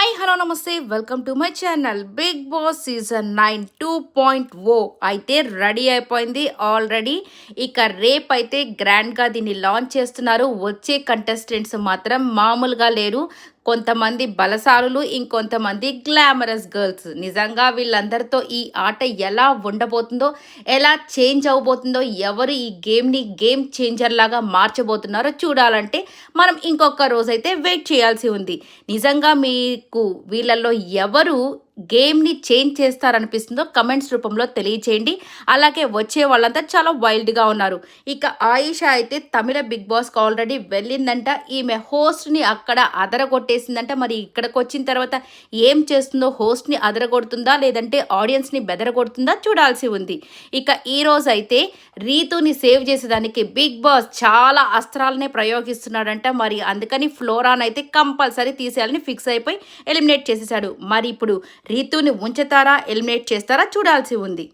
Hi hello నమస్తే welcome to my channel. Bigg Boss season 9 2.0 అయితే ready అయిపోయింది already. ఇక రేపైతే గ్రాండ్గా దీన్ని లాంచ్ చేస్తున్నారు. వచ్చే కంటెస్టెంట్స్ మాత్రం మామూలుగా లేరు. కొంతమంది బలశాలులు, ఇంకొంతమంది గ్లామరస్ గర్ల్స్. నిజంగా వీళ్ళందరితో ఈ ఆట ఎలా ఉండబోతుందో, ఎలా చేంజ్ అవబోతుందో, ఎవరు ఈ గేమ్ని గేమ్ చేంజర్ లాగా మార్చబోతున్నారో చూడాలంటే మనం ఇంకొక రోజైతే వెయిట్ చేయాల్సి ఉంది. నిజంగా మీకు వీళ్ళల్లో ఎవరు గేమ్ని చేంజ్ చేస్తారనిపిస్తుందో కమెంట్స్ రూపంలో తెలియచేయండి. అలాగే వచ్చే వాళ్ళంతా చాలా వైల్డ్గా ఉన్నారు. ఇక ఆయిషా అయితే తమిళ బిగ్ బాస్కి ఆల్రెడీ వెళ్ళిందంట. ఈమె హోస్ట్ని అక్కడ అదరగొట్టేసిందంట. మరి ఇక్కడికి వచ్చిన తర్వాత ఏం చేస్తుందో, హోస్ట్ని అదరగొడుతుందా లేదంటే ఆడియన్స్ని బెదరగొడుతుందా చూడాల్సి ఉంది. ఇక ఈరోజు అయితే రీతుని సేవ్ చేసేదానికి బిగ్ బాస్ చాలా అస్త్రాలనే ప్రయోగిస్తున్నాడంట. మరి అందుకని ఫ్లోరాన్ అయితే కంపల్సరీ తీసేయాలని ఫిక్స్ అయిపోయి ఎలిమినేట్ చేసేసాడు. మరి ఇప్పుడు రీతుని ఉంచుతారా, ఎలిమినేట్ చేస్తారా చూడాల్సి ఉంది.